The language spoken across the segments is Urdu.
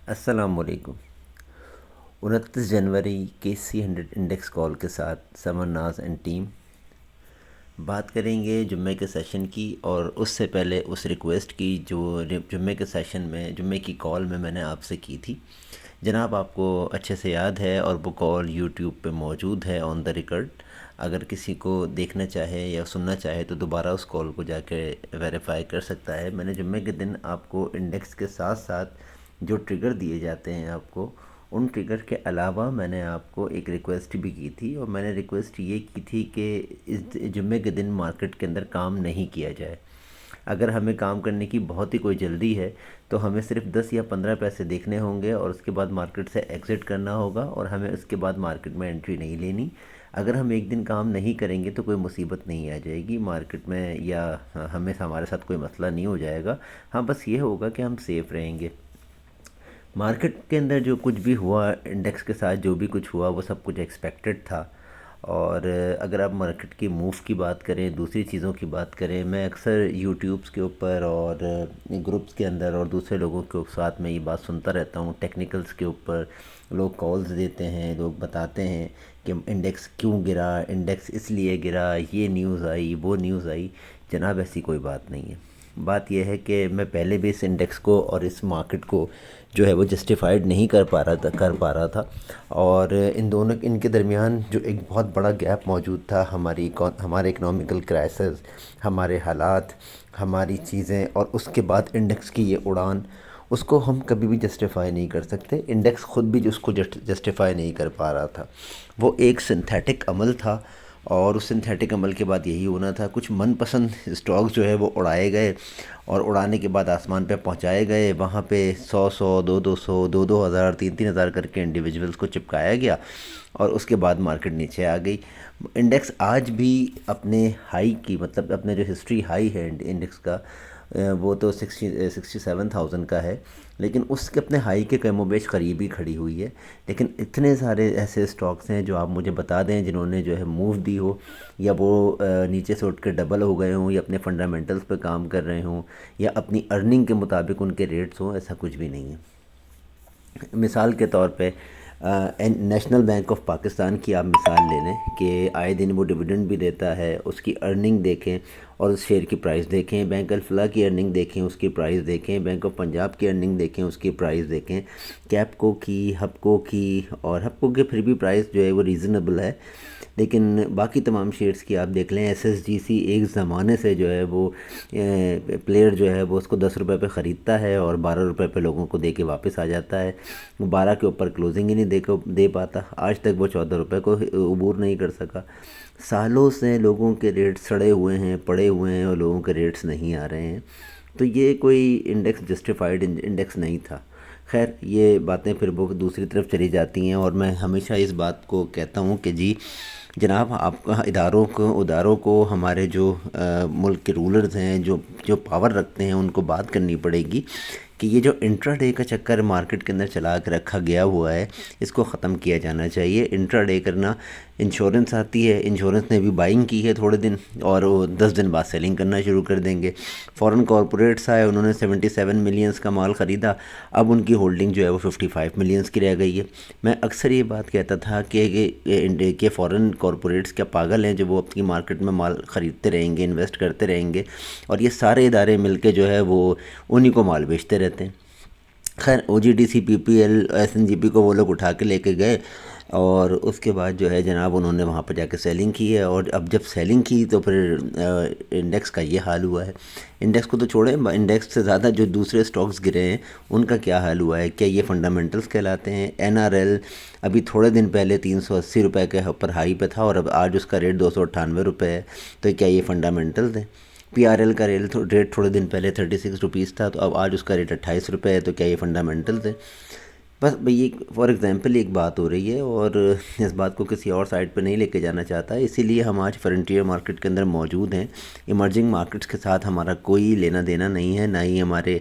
السلام علیکم۔ 29 جنوری کے C100 انڈیکس کال کے ساتھ سمر ناز اینڈ ٹیم بات کریں گے جمعے کے سیشن کی، اور اس سے پہلے اس ریکویسٹ کی جو جمعے کے سیشن میں جمعے کی کال میں نے آپ سے کی تھی۔ جناب آپ کو اچھے سے یاد ہے، اور وہ کال یوٹیوب پہ موجود ہے آن دا ریکارڈ۔ اگر کسی کو دیکھنا چاہے یا سننا چاہے تو دوبارہ اس کال کو جا کے ویریفائی کر سکتا ہے۔ میں نے جمعے کے دن آپ کو انڈیکس کے ساتھ ساتھ جو ٹریگر دیے جاتے ہیں آپ کو، ان ٹریگر کے علاوہ میں نے آپ کو ایک ریکویسٹ بھی کی تھی، اور میں نے ریکویسٹ یہ کی تھی کہ اس جمعے کے دن مارکیٹ کے اندر کام نہیں کیا جائے۔ اگر ہمیں کام کرنے کی بہت ہی کوئی جلدی ہے تو ہمیں صرف 10 یا 15 پیسے دیکھنے ہوں گے، اور اس کے بعد مارکیٹ سے ایگزٹ کرنا ہوگا، اور ہمیں اس کے بعد مارکیٹ میں انٹری نہیں لینی۔ اگر ہم ایک دن کام نہیں کریں گے تو کوئی مصیبت نہیں آ جائے گی مارکیٹ میں، یا ہمارے ساتھ کوئی مسئلہ نہیں ہو جائے گا۔ ہاں، بس یہ ہوگا کہ ہم سیف رہیں گے۔ مارکیٹ کے اندر جو کچھ بھی ہوا، انڈیکس کے ساتھ جو بھی کچھ ہوا، وہ سب کچھ ایکسپیکٹڈ تھا۔ اور اگر آپ مارکیٹ کی موو کی بات کریں، دوسری چیزوں کی بات کریں، میں اکثر یوٹیوبس کے اوپر اور گروپس کے اندر اور دوسرے لوگوں کے ساتھ میں یہ بات سنتا رہتا ہوں۔ ٹیکنیکلز کے اوپر لوگ کالز دیتے ہیں، لوگ بتاتے ہیں کہ انڈیکس کیوں گرا، انڈیکس اس لیے گرا، یہ نیوز آئی، وہ نیوز آئی۔ جناب ایسی کوئی بات نہیں ہے۔ بات یہ ہے کہ میں پہلے بھی اس انڈیکس کو اور اس مارکیٹ کو جو ہے وہ جسٹیفائیڈ نہیں کر پا رہا تھا، اور ان کے درمیان جو ایک بہت بڑا گیپ موجود تھا، ہمارے اکنامیکل کرائسس، ہمارے حالات، ہماری چیزیں، اور اس کے بعد انڈیکس کی یہ اڑان، اس کو ہم کبھی بھی جسٹیفائی نہیں کر سکتے۔ انڈیکس خود بھی اس کو جسٹیفائی نہیں کر پا رہا تھا۔ وہ ایک سنتھیٹک عمل تھا، اور اس سنتھیٹک عمل کے بعد یہی ہونا تھا۔ کچھ من پسند اسٹاکس جو ہے وہ اڑائے گئے، اور اڑانے کے بعد آسمان پہ پہنچائے گئے، وہاں پہ 100 200 2 ہزار 3 ہزار کر کے انڈیویجولس کو چپکایا گیا، اور اس کے بعد مارکیٹ نیچے آ گئی۔ انڈیکس آج بھی اپنے ہائی کی، مطلب اپنے جو ہسٹری ہائی ہے انڈیکس کا، وہ تو 67,000 کا ہے، لیکن اس کے اپنے ہائی کے کم و بیش قریب ہی کھڑی ہوئی ہے۔ لیکن اتنے سارے ایسے اسٹاکس ہیں جو آپ مجھے بتا دیں جنہوں نے جو ہے موو دی ہو، یا وہ نیچے سے اٹھ کے ڈبل ہو گئے ہوں، یا اپنے فنڈامنٹلز پہ کام کر رہے ہوں، یا اپنی ارننگ کے مطابق ان کے ریٹس ہوں۔ ایسا کچھ بھی نہیں ہے۔ مثال کے طور پہ نیشنل بینک آف پاکستان کی آپ مثال لے لیں کہ آئے دن وہ ڈویڈنڈ بھی دیتا ہے، اس کی ارننگ دیکھیں اور اس شیئر کی پرائس دیکھیں۔ بینک الفلاح کی ارننگ دیکھیں، اس کی پرائس دیکھیں۔ بینک آف پنجاب کی ارننگ دیکھیں، اس کی پرائس دیکھیں۔ کیپکو کی، ہپکو کی، اور ہپکو کے پھر بھی پرائس جو ہے وہ ریزنیبل ہے، لیکن باقی تمام شیئرز کی آپ دیکھ لیں۔ ایس ایس جی سی ایک زمانے سے جو ہے وہ پلیئر جو ہے وہ اس کو 10 روپے پہ خریدتا ہے، اور 12 روپے پہ لوگوں کو دے کے واپس آ جاتا ہے۔ وہ 12 کے اوپر کلوزنگ ہی نہیں دے پاتا۔ آج تک وہ 14 روپے کو عبور نہیں کر سکا۔ سالوں سے لوگوں کے ریٹس سڑے ہوئے ہیں، پڑے ہوئے ہیں، اور لوگوں کے ریٹس نہیں آ رہے ہیں۔ تو یہ کوئی انڈیکس جسٹیفائیڈ انڈیکس نہیں تھا۔ خیر، یہ باتیں پھر وہ دوسری طرف چلی جاتی ہیں، اور میں ہمیشہ اس بات کو کہتا ہوں کہ جی جناب، آپ اداروں کو ہمارے جو ملک کے رولرز ہیں، جو پاور رکھتے ہیں، ان کو بات کرنی پڑے گی کہ یہ جو انٹرا ڈے کا چکر مارکیٹ کے اندر چلا کے رکھا گیا ہوا ہے، اس کو ختم کیا جانا چاہیے۔ انٹرا ڈے کرنا، انشورنس آتی ہے، انشورنس نے بھی بائنگ کی ہے تھوڑے دن، اور وہ 10 دن بعد سیلنگ کرنا شروع کر دیں گے۔ فورن کارپوریٹس آئے، انہوں نے 77 ملینز کا مال خریدا، اب ان کی ہولڈنگ جو ہے وہ 55 ملینز کی رہ گئی ہے۔ میں اکثر یہ بات کہتا تھا کہ فورن کارپوریٹس کیا پاگل ہیں جو وہ اپنی مارکیٹ میں مال خریدتے رہیں گے، انویسٹ کرتے رہیں گے، اور یہ سارے ادارے مل کے جو ہے وہ انہی کو مال بیچتے رہتے ہیں۔ خیر، O G D C, P P L, S N G P کو وہ لوگ اٹھا کے لے کے گئے، اور اس کے بعد جو ہے جناب انہوں نے وہاں پہ جا کے سیلنگ کی ہے، اور اب جب سیلنگ کی تو پھر انڈیکس کا یہ حال ہوا ہے۔ انڈیکس کو تو چھوڑیں، انڈیکس سے زیادہ جو دوسرے سٹاکس گرے ہیں ان کا کیا حال ہوا ہے؟ کیا یہ فنڈامنٹلز کہلاتے ہیں؟ این آر ایل ابھی تھوڑے دن پہلے 380 روپے کے اوپر ہائی پہ تھا، اور اب آج اس کا ریٹ 298 روپے ہے، تو کیا یہ فنڈامنٹلز ہیں؟ پی آر ایل کا ریٹ تھوڑے دن پہلے 36 روپیز تھا، تو اب آج اس کا ریٹ 28 روپے ہے، تو کیا یہ فنڈامنٹلز ہیں؟ بس یہ فار ایگزامپل ایک بات ہو رہی ہے، اور اس بات کو کسی اور سائٹ پہ نہیں لے کے جانا چاہتا، اسی لیے ہم آج فرنٹیئر مارکیٹ کے اندر موجود ہیں۔ ایمرجنگ مارکیٹس کے ساتھ ہمارا کوئی لینا دینا نہیں ہے، نہ ہی ہمارے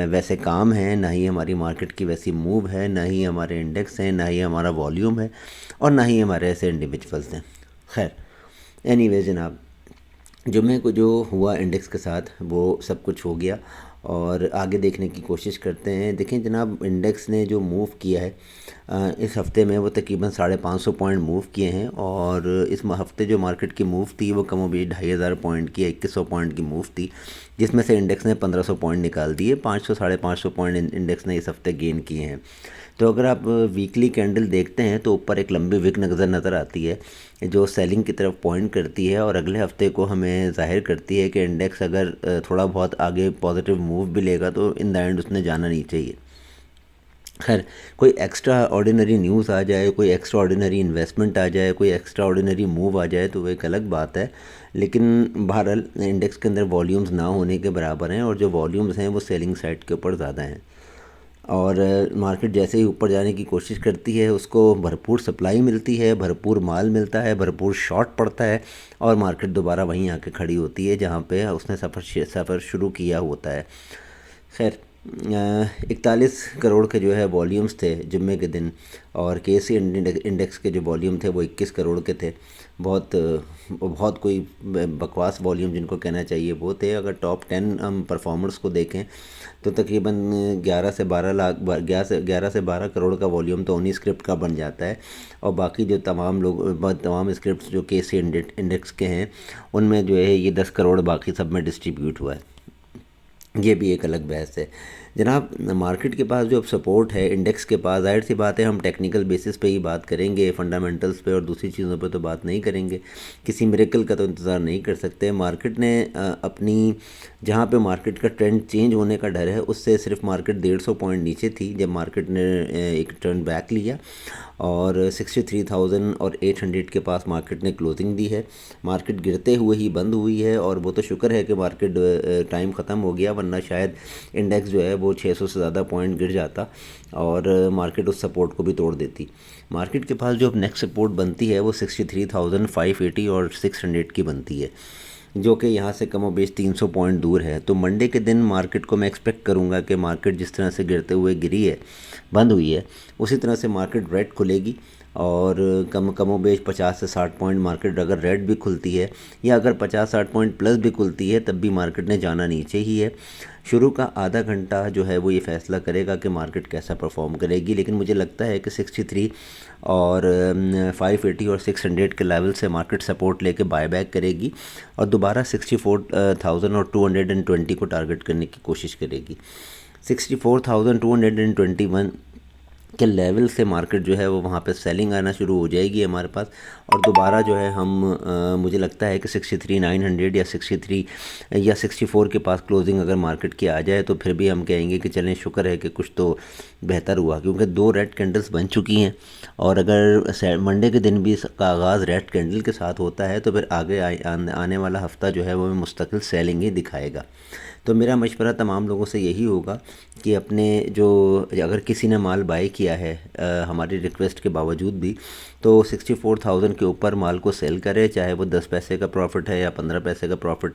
ویسے کام ہیں، نہ ہی ہماری مارکیٹ کی ویسی موو ہے، نہ ہی ہمارے انڈیکس ہیں، نہ ہی ہمارا والیوم ہے، اور نہ ہی ہمارے ایسے انڈیویجولز ہیں۔ خیر، اینی ویز جناب، جمعے کو جو ہوا انڈیکس کے ساتھ وہ سب کچھ ہو گیا، اور آگے دیکھنے کی کوشش کرتے ہیں۔ دیکھیں جناب، انڈیکس نے جو موو کیا ہے اس ہفتے میں وہ تقریباً 550 پوائنٹ موو کیے ہیں، اور اس ہفتے جو مارکیٹ کی موو تھی وہ کم و بیش 2500 پوائنٹ کی 2100 پوائنٹ کی موو تھی، جس میں سے انڈیکس نے 1500 پوائنٹ نکال دیے۔ 500 550 پوائنٹ انڈیکس نے اس ہفتے گین کیے ہیں۔ تو اگر آپ ویکلی کینڈل دیکھتے ہیں تو اوپر ایک لمبی وک نظر آتی ہے جو سیلنگ کی طرف پوائنٹ کرتی ہے، اور اگلے ہفتے کو ہمیں ظاہر کرتی ہے کہ انڈیکس اگر تھوڑا بہت آگے پازیٹیو موو بھی لے گا تو ان دا اینڈ اس نے جانا نہیں چاہیے۔ خیر، کوئی ایکسٹرا آرڈینری نیوز آ جائے، کوئی ایکسٹرا آرڈینری انویسٹمنٹ آ جائے، کوئی ایکسٹرا آرڈینری موو آ جائے تو وہ ایک الگ بات ہے، لیکن بہرحال انڈیکس کے اندر والیومز نہ ہونے کے برابر ہیں، اور جو والیومز ہیں وہ سیلنگ سائڈ کے اوپر زیادہ ہیں، اور مارکیٹ جیسے ہی اوپر جانے کی کوشش کرتی ہے اس کو بھرپور سپلائی ملتی ہے، بھرپور مال ملتا ہے، بھرپور شارٹ پڑتا ہے، اور مارکیٹ دوبارہ وہیں آ کے کھڑی ہوتی ہے جہاں پہ اس نے سفر شروع کیا ہوتا ہے۔ خیر، 41 کروڑ کے جو ہے والیومز تھے جمعے کے دن، اور کے سی انڈیکس کے جو والیوم تھے وہ 21 کروڑ کے تھے۔ بہت کوئی بکواس والیوم جن کو کہنا چاہیے وہ تھے۔ اگر ٹاپ 10 ہم پرفارمرز کو دیکھیں تو تقریباً 11 سے 12 کروڑ کا والیوم تو انہی اسکرپٹ کا بن جاتا ہے، اور باقی جو تمام اسکرپٹس جو کے سی انڈیکس کے ہیں ان میں جو ہے یہ 10 کروڑ باقی سب میں ڈسٹریبیوٹ ہوا ہے۔ یہ بھی ایک الگ بحث ہے جناب۔ مارکیٹ کے پاس جو اب سپورٹ ہے انڈیکس کے پاس، ظاہر سی بات ہے ہم ٹیکنیکل بیسس پہ ہی بات کریں گے، فنڈامنٹلز پہ اور دوسری چیزوں پہ تو بات نہیں کریں گے، کسی میریکل کا تو انتظار نہیں کر سکتے۔ مارکیٹ نے اپنی جہاں پہ مارکیٹ کا ٹرینڈ چینج ہونے کا ڈر ہے اس سے صرف مارکیٹ 150 پوائنٹ نیچے تھی جب مارکیٹ نے ایک ٹرن بیک لیا، اور 63,800 کے پاس مارکیٹ نے کلوزنگ دی ہے۔ مارکیٹ گرتے ہوئے ہی بند ہوئی ہے، اور وہ تو شکر ہے کہ مارکیٹ ٹائم ختم ہو گیا، ورنہ شاید انڈیکس جو ہے وہ 600 سے زیادہ پوائنٹ گر جاتا اور مارکیٹ اس سپورٹ کو بھی توڑ دیتی۔ مارکیٹ کے پاس جو اب نیکسٹ سپورٹ بنتی ہے وہ 63,580 اور 600 کی بنتی ہے، جو کہ یہاں سے کم و بیش 300 پوائنٹ دور ہے۔ تو منڈے کے دن مارکیٹ کو میں ایکسپیکٹ کروں گا کہ مارکیٹ جس طرح سے گرتے ہوئے گری ہے، بند ہوئی ہے، اسی طرح سے مارکیٹ ریڈ کھلے گی، اور کم و بیش 50 سے 60 پوائنٹ مارکیٹ اگر ریڈ بھی کھلتی ہے، یا اگر 50-60 پوائنٹ پلس بھی کھلتی ہے، تب بھی مارکیٹ نے جانا نیچے ہی ہے۔ شروع کا آدھا گھنٹہ جو ہے وہ یہ فیصلہ کرے گا کہ مارکیٹ کیسا پرفارم کرے گی، لیکن مجھے لگتا ہے کہ 63 اور 580 اور 600 کے لیول سے مارکیٹ سپورٹ لے کے بائی بیک کرے گی، اور دوبارہ 64,000 اور 220 کو ٹارگٹ کرنے کی کوشش کرے گی۔ 64,221 کے لیول سے مارکیٹ جو ہے وہ وہاں پہ سیلنگ آنا شروع ہو جائے گی ہمارے پاس، اور دوبارہ جو ہے ہم مجھے لگتا ہے کہ 63,900 یا 63 یا 64 کے پاس کلوزنگ اگر مارکیٹ کی آ جائے تو پھر بھی ہم کہیں گے کہ چلیں شکر ہے کہ کچھ تو بہتر ہوا، کیونکہ 2 ریڈ کینڈلز بن چکی ہیں، اور اگر منڈے کے دن بھی اس کا آغاز ریڈ کینڈل کے ساتھ ہوتا ہے تو پھر آگے آنے والا ہفتہ جو ہے وہ مستقل سیلنگ ہی دکھائے گا۔ تو میرا مشورہ تمام لوگوں سے یہی ہوگا کہ اپنے اگر کسی نے مال بائی کیا ہے ہماری ریکویسٹ کے باوجود بھی، تو 64,000 کے اوپر مال کو سیل کرے، چاہے وہ 10 پیسے کا پروفٹ ہے یا 15 پیسے کا پروفٹ